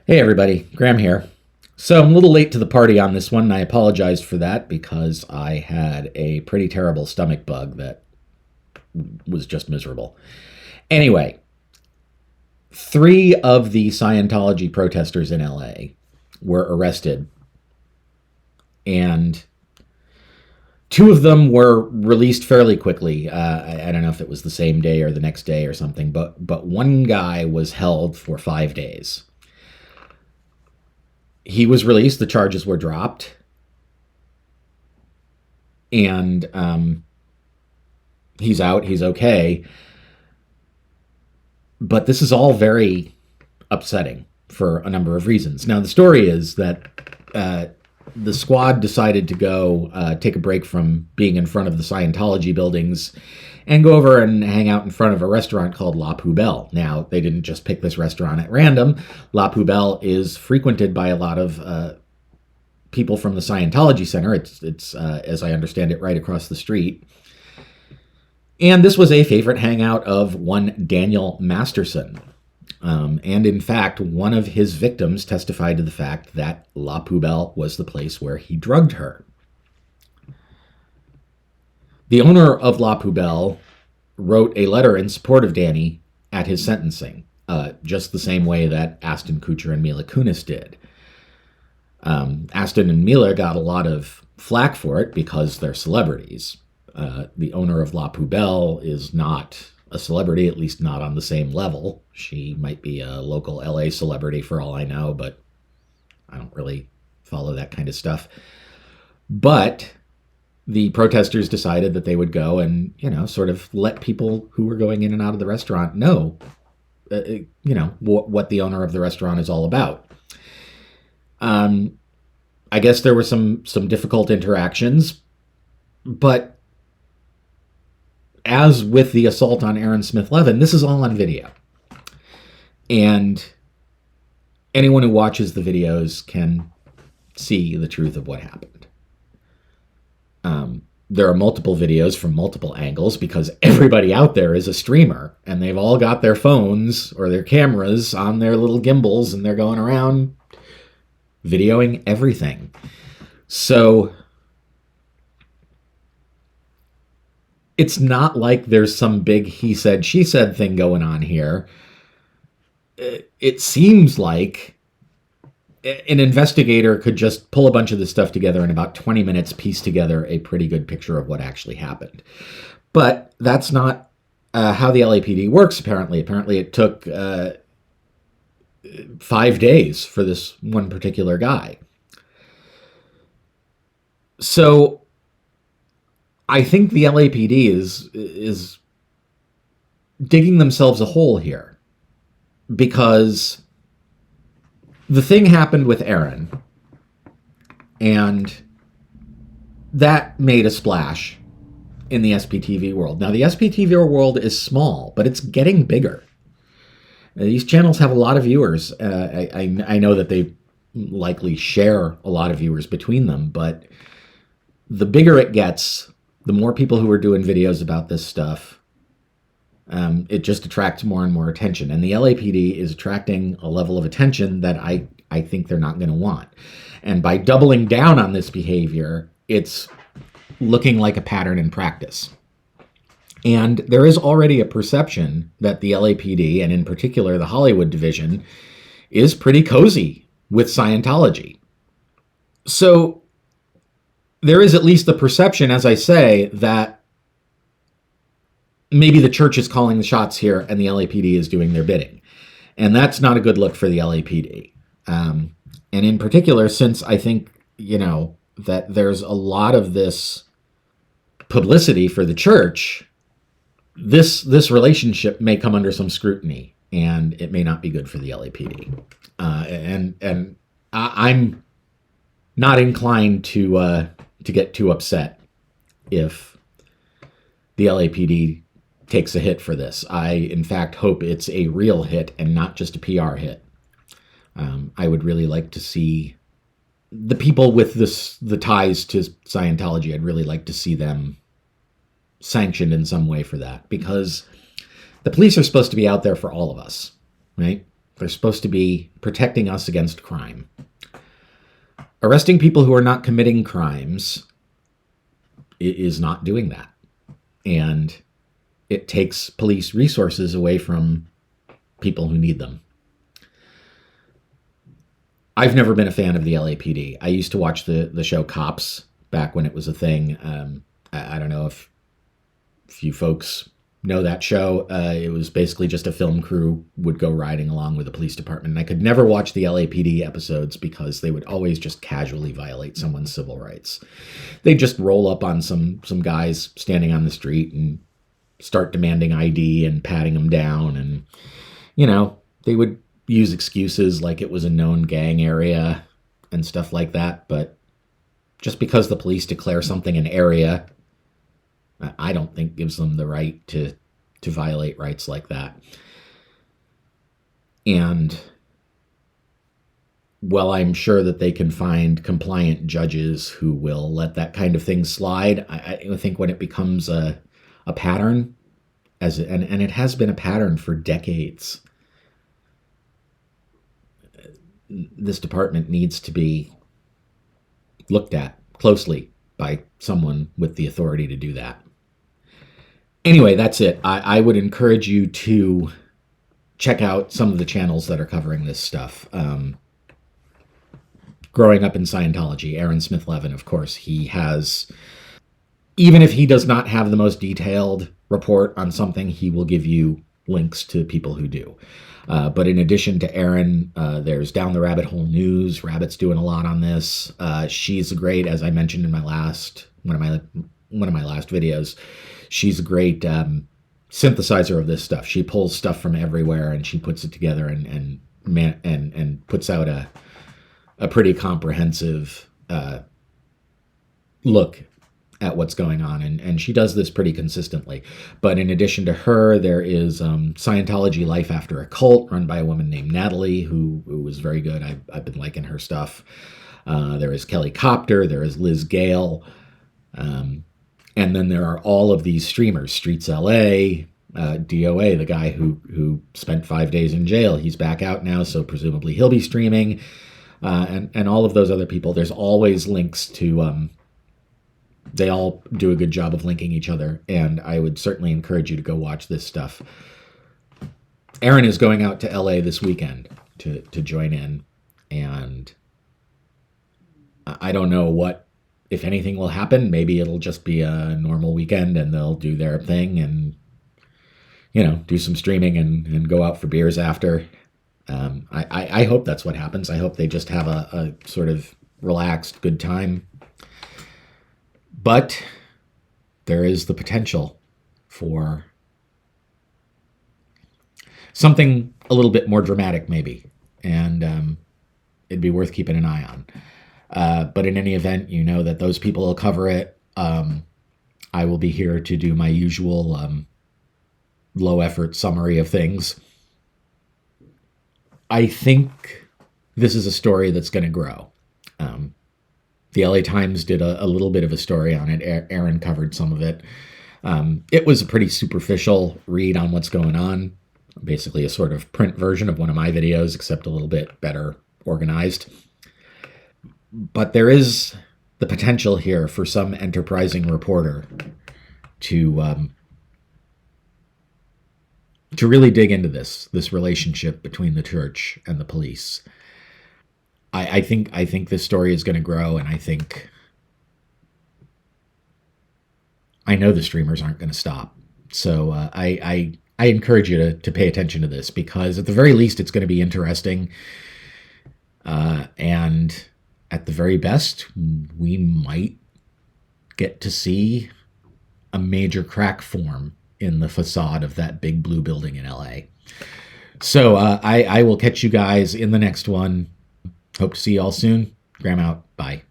Hey everybody, Graham here. So I'm a little late to the party on this one, and I apologize for that because I had a pretty terrible stomach bug that was just miserable. Anyway, three of the Scientology protesters in LA were arrested, and two of them were released fairly quickly. I don't know if it was the same day or the next day or something, but one guy was held for 5 days. He was released, the charges were dropped, and he's out, he's okay. But this is all very upsetting for a number of reasons. Now, the story is that the squad decided to go take a break from being in front of the Scientology buildings and go over and hang out in front of a restaurant called La Poubelle. Now, they didn't just pick this restaurant at random. La Poubelle is frequented by a lot of people from the Scientology Center. It's as I understand it, right across the street. And this was a favorite hangout of one Daniel Masterson. And in fact, one of his victims testified to the fact that La Poubelle was the place where he drugged her. The owner of La Poubelle wrote a letter in support of Danny at his sentencing, just the same way that Ashton Kutcher and Mila Kunis did. Ashton and Mila got a lot of flack for it because they're celebrities. The owner of La Poubelle is not a celebrity, at least not on the same level. She might be a local LA celebrity for all I know, but I don't really follow that kind of stuff. But the protesters decided that they would go and, sort of let people who were going in and out of the restaurant know, what the owner of the restaurant is all about. I guess there were some difficult interactions, but as with the assault on Aaron Smith-Levin, this is all on video. And anyone who watches the videos can see the truth of what happened. There are multiple videos from multiple angles because everybody out there is a streamer and they've all got their phones or their cameras on their little gimbals and they're going around videoing everything. So it's not like there's some big he said, she said thing going on here. It seems like an investigator could just pull a bunch of this stuff together in about 20 minutes, piece together a pretty good picture of what actually happened. But that's not how the LAPD works, apparently. Apparently it took 5 days for this one particular guy. So I think the LAPD is digging themselves a hole here because the thing happened with Aaron, and that made a splash in the SPTV world. Now, the SPTV world is small, but it's getting bigger. These channels have a lot of viewers. I know that they likely share a lot of viewers between them, but the bigger it gets, the more people who are doing videos about this stuff, it just attracts more and more attention. And the LAPD is attracting a level of attention that I think they're not going to want. And by doubling down on this behavior, it's looking like a pattern in practice. And there is already a perception that the LAPD, and in particular the Hollywood division, is pretty cozy with Scientology. So there is at least the perception, as I say, that maybe the church is calling the shots here and the LAPD is doing their bidding. And that's not a good look for the LAPD. And in particular, since I think, that there's a lot of this publicity for the church, this relationship may come under some scrutiny and it may not be good for the LAPD. And I'm not inclined to get too upset if the LAPD takes a hit for this. I, in fact, hope it's a real hit and not just a PR hit. I would really like to see the people with the ties to Scientology. I'd really like to see them sanctioned in some way for that, because the police are supposed to be out there for all of us, right? They're supposed to be protecting us against crime. Arresting people who are not committing crimes is not doing that. And it takes police resources away from people who need them. I've never been a fan of the LAPD. I used to watch the show Cops back when it was a thing. I don't know if you folks know that show. It was basically just a film crew would go riding along with the police department. And I could never watch the LAPD episodes because they would always just casually violate someone's civil rights. They'd just roll up on some guys standing on the street and start demanding ID and patting them down. And, they would use excuses like it was a known gang area and stuff like that. But just because the police declare something an area, I don't think gives them the right to violate rights like that. And while I'm sure that they can find compliant judges who will let that kind of thing slide, I think when it becomes a pattern, and it has been a pattern for decades, this department needs to be looked at closely by someone with the authority to do that. Anyway, that's it. I would encourage you to check out some of the channels that are covering this stuff. Growing Up in Scientology, Aaron Smith-Levin, of course, he has, even if he does not have the most detailed report on something, he will give you links to people who do. But in addition to Aaron, there's Down the Rabbit Hole News. Rabbit's doing a lot on this. She's great, as I mentioned in one of my last videos. She's a great synthesizer of this stuff. She pulls stuff from everywhere and she puts it together and puts out a pretty comprehensive look at what's going on. And she does this pretty consistently. But in addition to her, there is Scientology Life After a Cult, run by a woman named Natalie, who was very good. I've been liking her stuff. There is Kelly Copter. There is Liz Gale. And then there are all of these streamers, Streets LA, DOA, the guy who spent 5 days in jail. He's back out now, so presumably he'll be streaming. And all of those other people. There's always links to, they all do a good job of linking each other. And I would certainly encourage you to go watch this stuff. Aaron is going out to LA this weekend to join in. And I don't know what, if anything will happen. Maybe it'll just be a normal weekend and they'll do their thing and, do some streaming and go out for beers after. I hope that's what happens. I hope they just have a sort of relaxed, good time. But there is the potential for something a little bit more dramatic, maybe. And it'd be worth keeping an eye on. But in any event, that those people will cover it. I will be here to do my usual low-effort summary of things. I think this is a story that's going to grow. The LA Times did a little bit of a story on it. Aaron covered some of it. It was a pretty superficial read on what's going on. Basically a sort of print version of one of my videos, except a little bit better organized. But there is the potential here for some enterprising reporter to really dig into this relationship between the church and the police. I think this story is going to grow, and I know the streamers aren't going to stop. So I encourage you to pay attention to this, because at the very least it's going to be interesting, and at the very best we might get to see a major crack form in the facade of that big blue building in LA. So I will catch you guys in the next one. Hope to see you all soon. Graham out. Bye.